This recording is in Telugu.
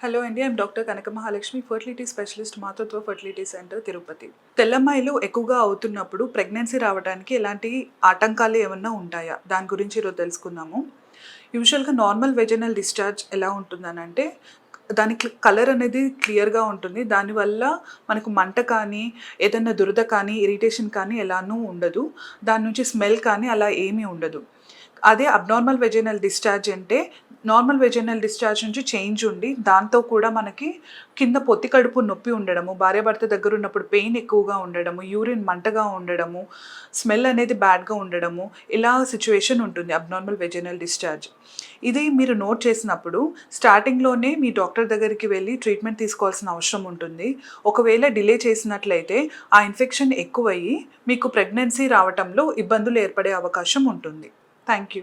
హలో అండి. I'm doctor Kanaka Mahalakshmi, fertility specialist, మాతృత్వ ఫర్టిలిటీ సెంటర్, తిరుపతి. తెల్లమ్మాయిలు ఎక్కువగా అవుతున్నప్పుడు ప్రెగ్నెన్సీ రావడానికి ఎలాంటి ఆటంకాలు ఏమన్నా ఉంటాయా? దాని గురించి ఈరోజు తెలుసుకుందాము. యూజువల్‌గా నార్మల్ వెజైనల్ డిశ్చార్జ్ ఎలా ఉంటుందనంటే, దాని కలర్ అనేది క్లియర్‌గా ఉంటుంది. దానివల్ల మనకు మంట కానీ, ఏదన్నా దురద కానీ, ఇరిటేషన్ కానీ ఎలానూ ఉండదు. దాని నుంచి స్మెల్ కానీ అలా ఏమీ ఉండదు. అదే అబ్నార్మల్ వెజైనల్ డిశ్చార్జ్ అంటే, నార్మల్ వెజైనల్ డిశ్చార్జ్ నుంచి చేంజ్ ఉండి, దాంతో కూడా మనకి కింద పొత్తి కడుపు నొప్పి ఉండడము, భార్యాభర్త దగ్గర ఉన్నప్పుడు పెయిన్ ఎక్కువగా ఉండడము, యూరిన్ మంటగా ఉండడము, స్మెల్ అనేది బ్యాడ్‌గా ఉండడము, ఇలా సిట్యుయేషన్ ఉంటుంది అబ్నార్మల్ వెజైనల్ డిశ్చార్జ్. ఇది మీరు నోట్ చేసినప్పుడు స్టార్టింగ్‌లోనే మీ డాక్టర్ దగ్గరికి వెళ్లి ట్రీట్మెంట్ తీసుకోవాల్సిన అవసరం ఉంటుంది. ఒకవేళ డిలే చేసినట్లయితే ఆ ఇన్ఫెక్షన్ ఎక్కువయ్యి మీకు ప్రెగ్నెన్సీ రావటంలో ఇబ్బందులు ఏర్పడే అవకాశం ఉంటుంది. Thank you.